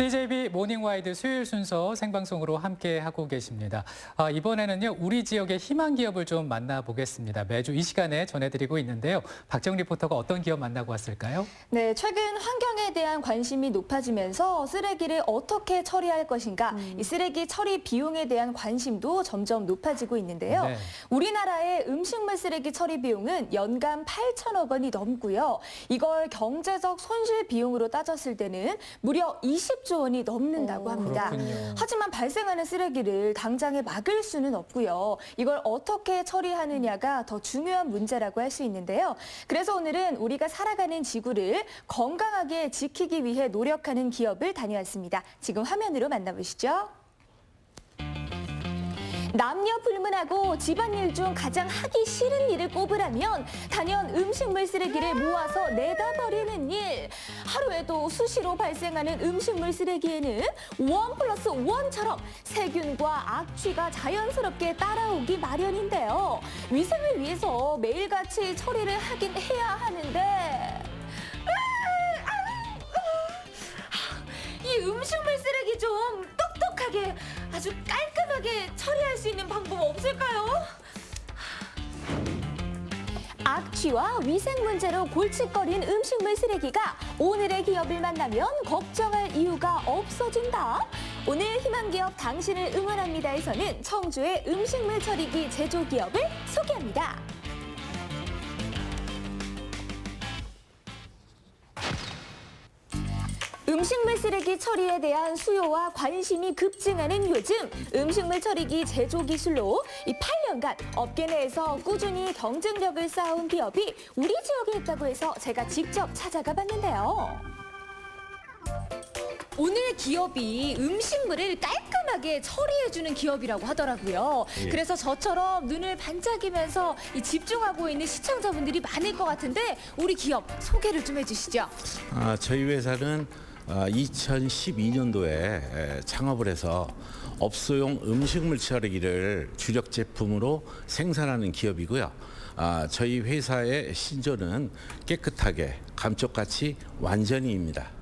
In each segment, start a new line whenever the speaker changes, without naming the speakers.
CJB 모닝와이드 수요일 순서 생방송으로 함께 하고 계십니다. 이번에는요, 우리 지역의 희망 기업을 좀 만나보겠습니다. 매주 이 시간에 전해드리고 있는데요. 박정 리포터가 어떤 기업 만나고 왔을까요?
네, 최근 환경에 대한 관심이 높아지면서 쓰레기를 어떻게 처리할 것인가, 이 쓰레기 처리 비용에 대한 관심도 점점 높아지고 있는데요.
네.
우리나라의 음식물 쓰레기 처리 비용은 연간 8천억 원이 넘고요. 이걸 경제적 손실 비용으로 따졌을 때는 무려 20조 원이 넘는다고 합니다.
그렇군요.
하지만 발생하는 쓰레기를 당장에 막을 수는 없고요. 이걸 어떻게 처리하느냐가 더 중요한 문제라고 할 수 있는데요. 그래서 오늘은 우리가 살아가는 지구를 건강하게 지키기 위해 노력하는 기업을 다녀왔습니다. 지금 화면으로 만나보시죠. 남녀 불문하고 집안일 중 가장 하기 싫은 일을 꼽으라면 단연 음식물 쓰레기를 모아서 내다 버리는 일. 하루에도 수시로 발생하는 음식물 쓰레기에는 1+1처럼 세균과 악취가 자연스럽게 따라오기 마련인데요. 위생을 위해서 매일같이 처리를 하긴 해야 하는데 이 음식물 쓰레기 좀 똑똑하게 아주 깔끔하게 처리할 수 있는 방법 없을까요? 악취와 위생 문제로 골칫거린 음식물 쓰레기가 오늘의 기업을 만나면 걱정할 이유가 없어진다. 오늘 희망기업 당신을 응원합니다에서는 청주의 음식물 처리기 제조기업을 소개합니다. 음식물 쓰레기 처리에 대한 수요와 관심이 급증하는 요즘 음식물 처리기 제조 기술로 이 8년간 업계 내에서 꾸준히 경쟁력을 쌓아온 기업이 우리 지역에 있다고 해서 제가 직접 찾아가 봤는데요. 오늘 기업이 음식물을 깔끔하게 처리해주는 기업이라고 하더라고요.
예.
그래서 저처럼 눈을 반짝이면서 집중하고 있는 시청자분들이 많을 것 같은데 우리 기업 소개를 좀 해주시죠.
저희 회사는 2012년도에 창업을 해서 업소용 음식물 처리기를 주력 제품으로 생산하는 기업이고요. 저희 회사의 신조는 깨끗하게 감쪽같이 완전히입니다.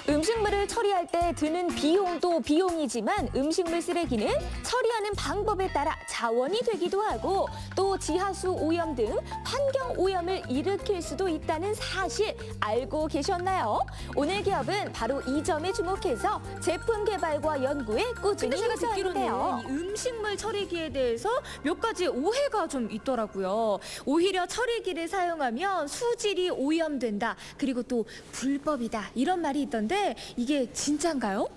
음식물을 처리할 때 드는 비용도 비용이지만 음식물 쓰레기는 처리하는 방법에 따라 자원이 되기도 하고 또 지하수 오염 등 환경 오염을 일으킬 수도 있다는 사실 알고 계셨나요? 오늘 기업은 바로 이 점에 주목해서 제품 개발과 연구에 꾸준히
제가
협조하는데요.
듣기로는 이 음식물 처리기에 대해서 몇 가지 오해가 좀 있더라고요. 오히려 처리기를 사용하면 수질이 오염된다. 그리고 또 불법이다. 이런 말이 있던데 이게 진짜인가요?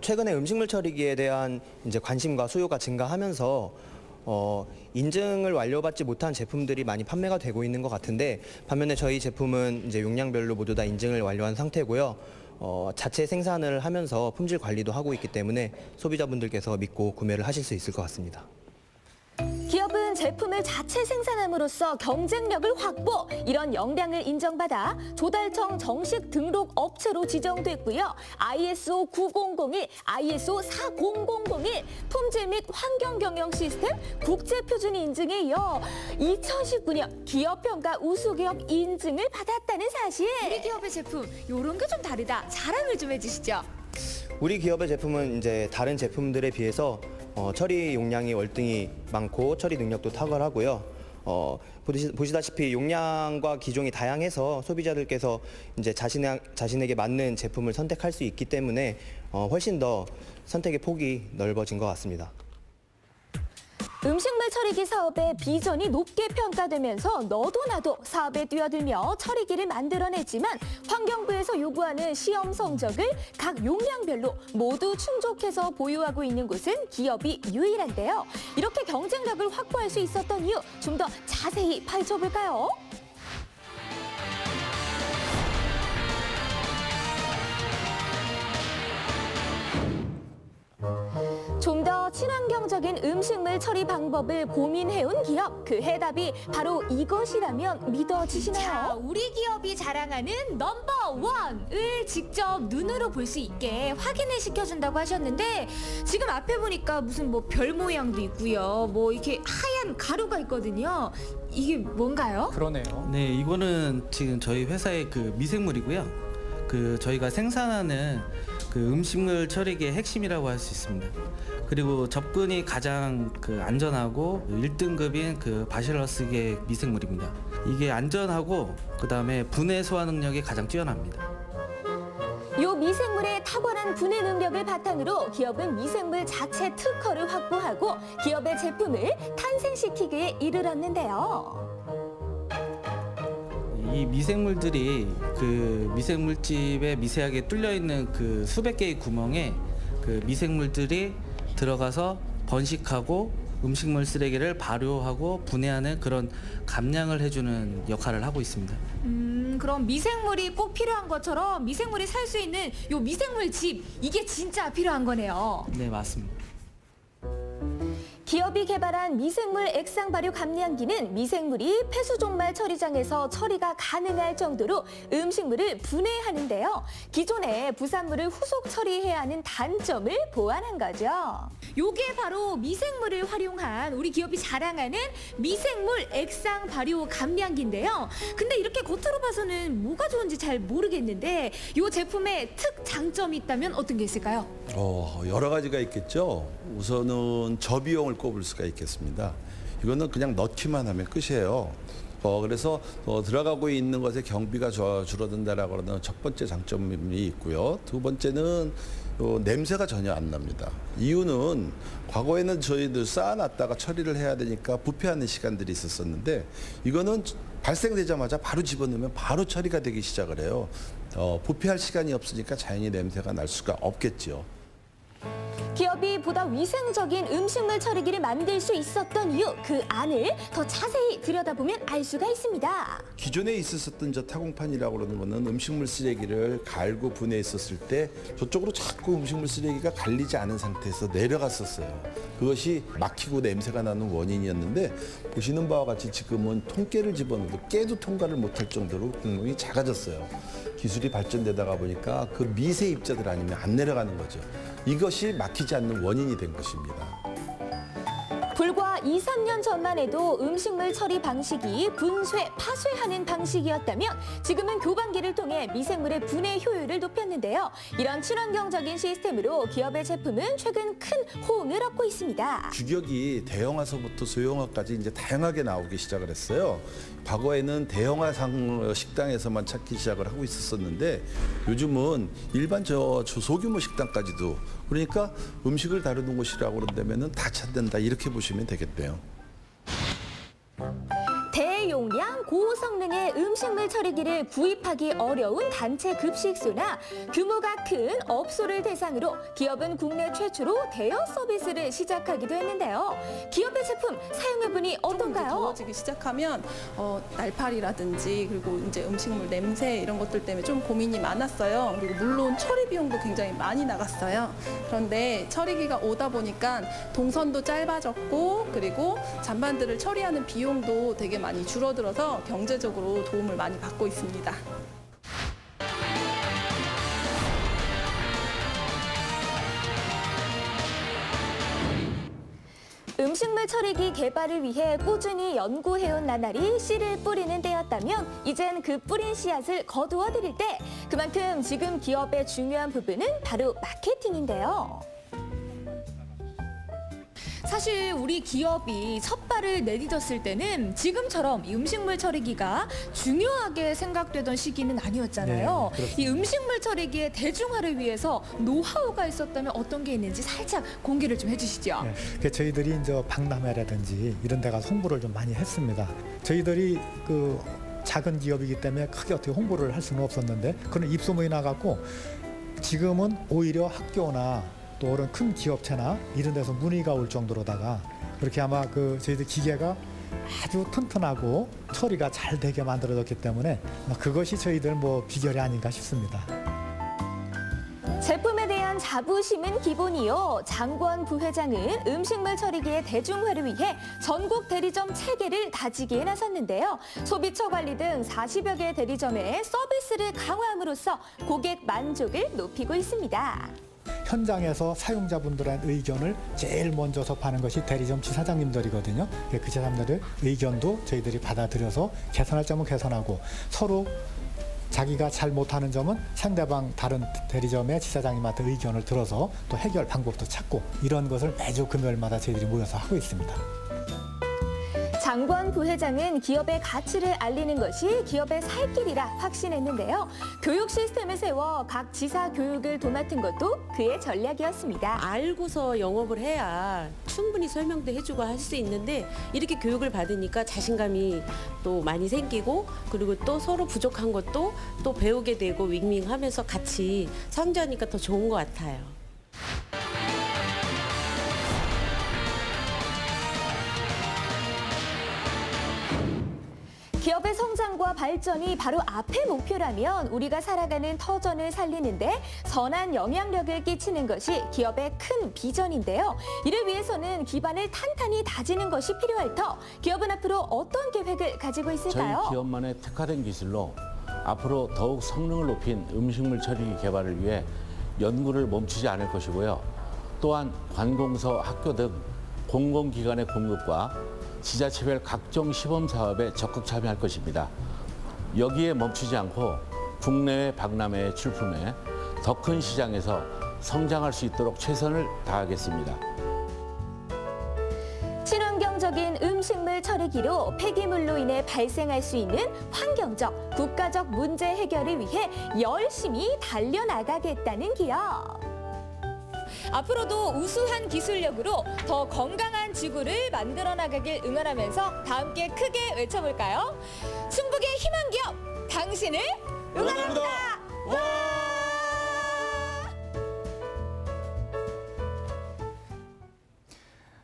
최근에 음식물 처리기에 대한 이제 관심과 수요가 증가하면서 인증을 완료받지 못한 제품들이 많이 판매가 되고 있는 것 같은데 반면에 저희 제품은 이제 용량별로 모두 다 인증을 완료한 상태고요. 자체 생산을 하면서 품질 관리도 하고 있기 때문에 소비자분들께서 믿고 구매를 하실 수 있을 것 같습니다.
기업은 제품을 자체 생산함으로써 경쟁력을 확보, 이런 역량을 인정받아 조달청 정식 등록 업체로 지정됐고요. ISO 9001, ISO 40001 품질 및 환경 경영 시스템 국제 표준 인증에 이어 2019년 기업평가 우수기업 인증을 받았다는 사실.
우리 기업의 제품 이런 게 좀 다르다. 자랑을 좀 해주시죠.
우리 기업의 제품은 이제 다른 제품들에 비해서 처리 용량이 월등히 많고 처리 능력도 탁월하고요. 보시다시피 용량과 기종이 다양해서 소비자들께서 이제 자신에게 맞는 제품을 선택할 수 있기 때문에 훨씬 더 선택의 폭이 넓어진 것 같습니다.
음식물 처리기 사업의 비전이 높게 평가되면서 너도 나도 사업에 뛰어들며 처리기를 만들어냈지만 환경부에서 요구하는 시험 성적을 각 용량별로 모두 충족해서 보유하고 있는 곳은 기업이 유일한데요. 이렇게 경쟁력을 확보할 수 있었던 이유 좀 더 자세히 파헤쳐볼까요? 좀 더 친환경적인 음식물 처리 방법을 고민해온 기업, 그 해답이 바로 이것이라면 믿어지시나요?
자, 우리 기업이 자랑하는 넘버원을 직접 눈으로 볼 수 있게 확인을 시켜준다고 하셨는데 지금 앞에 보니까 무슨 뭐 별 모양도 있고요. 뭐 이렇게 하얀 가루가 있거든요. 이게 뭔가요?
그러네요.
네, 이거는 지금 저희 회사의 그 미생물이고요. 저희가 생산하는 음식물 처리기의 핵심이라고 할 수 있습니다. 그리고 접근이 가장 안전하고 1등급인 바실러스계 미생물입니다. 이게 안전하고 그다음에 분해 소화 능력이 가장 뛰어납니다.
요 미생물의 탁월한 분해 능력을 바탕으로 기업은 미생물 자체 특허를 확보하고 기업의 제품을 탄생시키기에 이르렀는데요.
이 미생물들이 미생물집에 미세하게 뚫려 있는 수백 개의 구멍에 미생물들이 들어가서 번식하고 음식물 쓰레기를 발효하고 분해하는 그런 감량을 해주는 역할을 하고 있습니다.
그럼 미생물이 꼭 필요한 것처럼 미생물이 살 수 있는 요 미생물 집 이게 진짜 필요한 거네요.
네, 맞습니다.
기업이 개발한 미생물 액상 발효 감량기는 미생물이 폐수종말 처리장에서 처리가 가능할 정도로 음식물을 분해하는데요. 기존에 부산물을 후속 처리해야 하는 단점을 보완한 거죠.
요게 바로 미생물을 활용한 우리 기업이 자랑하는 미생물 액상 발효 감량기인데요. 근데 이렇게 겉으로 봐서는 뭐가 좋은지 잘 모르겠는데 요 제품의 특장점이 있다면 어떤 게 있을까요?
여러 가지가 있겠죠. 우선은 저비용을 꼽을 수가 있겠습니다. 이거는 그냥 넣기만 하면 끝이에요. 그래서 들어가고 있는 것의 경비가 줄어든다라고 하는 첫 번째 장점이 있고요. 두 번째는 냄새가 전혀 안 납니다. 이유는 과거에는 저희들 쌓아놨다가 처리를 해야 되니까 부패하는 시간들이 있었었는데 이거는 발생되자마자 바로 집어넣으면 바로 처리가 되기 시작을 해요. 부패할 시간이 없으니까 자연히 냄새가 날 수가 없겠죠.
기업이 보다 위생적인 음식물 처리기를 만들 수 있었던 이유, 그 안을 더 자세히 들여다보면 알 수가 있습니다.
기존에 있었던 저 타공판이라고 그러는 거는 음식물 쓰레기를 갈고 분해했었을 때 저쪽으로 자꾸 음식물 쓰레기가 갈리지 않은 상태에서 내려갔었어요. 그것이 막히고 냄새가 나는 원인이었는데 보시는 바와 같이 지금은 통깨를 집어넣어도 깨도 통과를 못할 정도로 구멍이 작아졌어요. 기술이 발전되다가 보니까 그 미세 입자들 아니면 안 내려가는 거죠. 이것이 막히지 않는 원인이 된 것입니다.
불과 2, 3년 전만 해도 음식물 처리 방식이 분쇄, 파쇄하는 방식이었다면 지금은 교반기를 통해 미생물의 분해 효율을 높였는데요. 이런 친환경적인 시스템으로 기업의 제품은 최근 큰 호응을 얻고 있습니다.
주격이 대형화서부터 소형화까지 이제 다양하게 나오기 시작을 했어요. 과거에는 대형화상 식당에서만 찾기 시작을 하고 있었는데 요즘은 일반 소규모 식당까지도 그러니까 음식을 다루는 곳이라고 그런다면은 다 찾는다 이렇게 보시면 되겠대요.
대용량 고성능의 음식물 처리기를 구입하기 어려운 단체 급식소나 규모가 큰 업소를 대상으로 기업은 국내 최초로 대여 서비스를 시작하기도 했는데요. 기업의 제품 사용해보니 어떤가요?
더워지기 시작하면 날파리라든지 그리고 이제 음식물 냄새 이런 것들 때문에 좀 고민이 많았어요. 그리고 물론 처리 비용도 굉장히 많이 나갔어요. 그런데 처리기가 오다 보니까 동선도 짧아졌고 그리고 잔반들을 처리하는 비용도 되게 많이 줄어들어서 경제적으로 도움을 많이 받고 있습니다.
음식물 처리기 개발을 위해 꾸준히 연구해온 나날이 씨를 뿌리는 때였다면 이젠 그 뿌린 씨앗을 거두어 드릴 때 그만큼 지금 기업의 중요한 부분은 바로 마케팅인데요.
사실 우리 기업이 첫 발을 내딛었을 때는 지금처럼 이 음식물 처리기가 중요하게 생각되던 시기는 아니었잖아요.
네,
이 음식물 처리기의 대중화를 위해서 노하우가 있었다면 어떤 게 있는지 살짝 공개를 좀 해주시죠.
네, 저희들이 이제 박람회라든지 이런 데 가서 홍보를 좀 많이 했습니다. 저희들이 작은 기업이기 때문에 크게 어떻게 홍보를 할 수는 없었는데 그런 입소문이 나갖고 지금은 오히려 학교나 또 그런 큰 기업체나 이런 데서 문의가 올 정도로다가 그렇게 아마 저희들 기계가 아주 튼튼하고 처리가 잘 되게 만들어졌기 때문에 그것이 저희들 비결이 아닌가 싶습니다.
제품에 대한 자부심은 기본이요. 장권 부회장은 음식물 처리기의 대중화를 위해 전국 대리점 체계를 다지기에 나섰는데요. 소비처 관리 등 40여 개 대리점에 서비스를 강화함으로써 고객 만족을 높이고 있습니다.
현장에서 사용자분들의 의견을 제일 먼저 접하는 것이 대리점 지사장님들이거든요. 그 지사장님들의 의견도 저희들이 받아들여서 개선할 점은 개선하고 서로 자기가 잘 못하는 점은 상대방 다른 대리점의 지사장님한테 의견을 들어서 또 해결 방법도 찾고 이런 것을 매주 금요일마다 저희들이 모여서 하고 있습니다.
장관 부회장은 기업의 가치를 알리는 것이 기업의 살 길이라 확신했는데요. 교육 시스템을 세워 각 지사 교육을 도맡은 것도 그의 전략이었습니다.
알고서 영업을 해야 충분히 설명도 해주고 할 수 있는데 이렇게 교육을 받으니까 자신감이 또 많이 생기고 그리고 또 서로 부족한 것도 또 배우게 되고 윙윙하면서 같이 성장하니까 더 좋은 것 같아요.
기업의 성장과 발전이 바로 앞의 목표라면 우리가 살아가는 터전을 살리는데 선한 영향력을 끼치는 것이 기업의 큰 비전인데요. 이를 위해서는 기반을 탄탄히 다지는 것이 필요할 터 기업은 앞으로 어떤 계획을 가지고 있을까요?
저희 기업만의 특화된 기술로 앞으로 더욱 성능을 높인 음식물 처리기 개발을 위해 연구를 멈추지 않을 것이고요. 또한 관공서, 학교 등 공공기관의 공급과 지자체별 각종 시범 사업에 적극 참여할 것입니다. 여기에 멈추지 않고 국내외 박람회에 출품해 더 큰 시장에서 성장할 수 있도록 최선을 다하겠습니다.
친환경적인 음식물 처리기로 폐기물로 인해 발생할 수 있는 환경적, 국가적 문제 해결을 위해 열심히 달려나가겠다는 기업. 앞으로도 우수한 기술력으로 더 건강한 지구를 만들어 나가길 응원하면서 다 함께 크게 외쳐볼까요? 충북의 희망 기업, 당신을 응원합니다.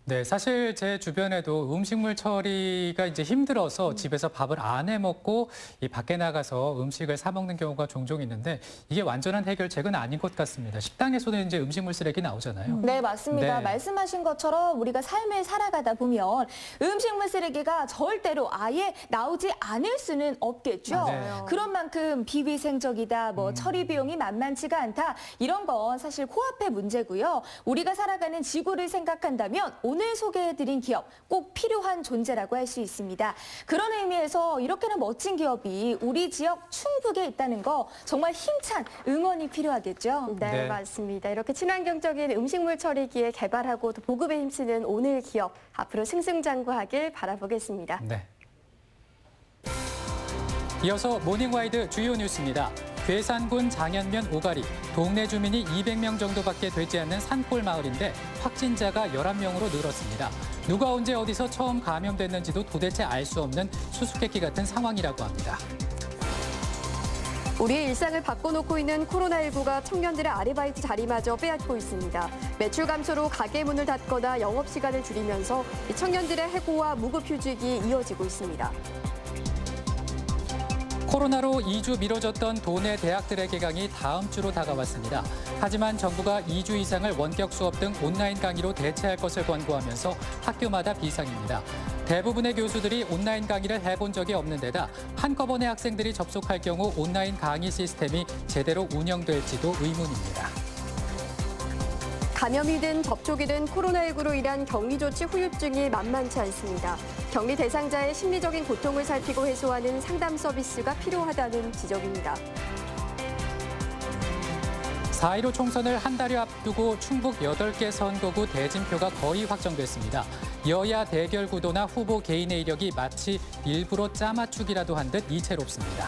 네, 사실 제 주변에도 음식물 처리가 이제 힘들어서 집에서 밥을 안 해 먹고 이 밖에 나가서 음식을 사 먹는 경우가 종종 있는데 이게 완전한 해결책은 아닌 것 같습니다. 식당에서도 이제 음식물 쓰레기 나오잖아요.
네, 맞습니다.
네.
말씀하신 것처럼 우리가 삶을 살아가다 보면 음식물 쓰레기가 절대로 아예 나오지 않을 수는 없겠죠.
네.
그런 만큼 비위생적이다, 처리 비용이 만만치가 않다, 이런 건 사실 코앞의 문제고요. 우리가 살아가는 지구를 생각한다면 오늘 소개해드린 기업 꼭 필요한 존재라고 할 수 있습니다. 그런 의미에서 이렇게나 멋진 기업이 우리 지역 충북에 있다는 거 정말 힘찬 응원이 필요하겠죠.
네, 맞습니다. 이렇게 친환경적인 음식물 처리기에 개발하고 또 보급에 힘쓰는 오늘 기업 앞으로 승승장구하길 바라보겠습니다.
네. 이어서 모닝와이드 주요 뉴스입니다. 괴산군 장현면 오가리, 동네 주민이 200명 정도밖에 되지 않는 산골 마을인데 확진자가 11명으로 늘었습니다. 누가 언제 어디서 처음 감염됐는지도 도대체 알 수 없는 수수께끼 같은 상황이라고 합니다.
우리의 일상을 바꿔놓고 있는 코로나19가 청년들의 아르바이트 자리마저 빼앗고 있습니다. 매출 감소로 가게 문을 닫거나 영업시간을 줄이면서 이 청년들의 해고와 무급휴직이 이어지고 있습니다.
코로나로 2주 미뤄졌던 도내 대학들의 개강이 다음 주로 다가왔습니다. 하지만 정부가 2주 이상을 원격 수업 등 온라인 강의로 대체할 것을 권고하면서 학교마다 비상입니다. 대부분의 교수들이 온라인 강의를 해본 적이 없는 데다 한꺼번에 학생들이 접속할 경우 온라인 강의 시스템이 제대로 운영될지도 의문입니다.
감염이든 접촉이든 코로나19로 인한 격리조치 후유증이 만만치 않습니다. 격리 대상자의 심리적인 고통을 살피고 해소하는 상담 서비스가 필요하다는 지적입니다.
4.15 총선을 한 달여 앞두고 충북 8개 선거구 대진표가 거의 확정됐습니다. 여야 대결 구도나 후보 개인의 이력이 마치 일부러 짜맞추기라도 한 듯 이채롭습니다.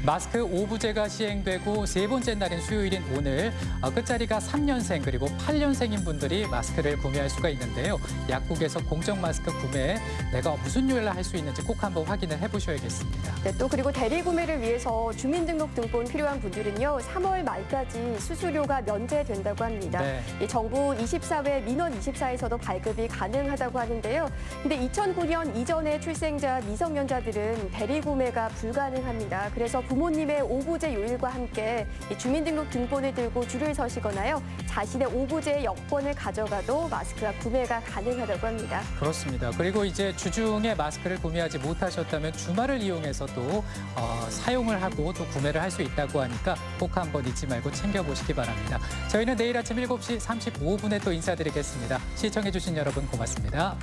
마스크 5부제가 시행되고 세 번째 날인 수요일인 오늘 끝자리가 3년생 그리고 8년생인 분들이 마스크를 구매할 수가 있는데요. 약국에서 공적 마스크 구매에 내가 무슨 요일날 할 수 있는지 꼭 한번 확인을 해보셔야겠습니다.
네, 또 그리고 대리 구매를 위해서 주민등록등본 필요한 분들은요. 3월 말까지 수수료가 면제된다고 합니다.
네.
이 정부 24회 민원 24에서도 발급이 가능하다고 하는데요. 근데 2009년 이전의 출생자 미성년자들은 대리 구매가 불가능합니다. 그래서 부모님의 5부제 요일과 함께 이 주민등록 등본을 들고 줄을 서시거나요. 자신의 5부제의 여권을 가져가도 마스크가 구매가 가능하다고 합니다.
그렇습니다. 그리고 이제 주중에 마스크를 구매하지 못하셨다면 주말을 이용해서 또 사용을 하고 또 구매를 할 수 있다고 하니까 꼭 한번 잊지 말고 챙겨보시기 바랍니다. 저희는 내일 아침 7시 35분에 또 인사드리겠습니다. 시청해주신 여러분 고맙습니다.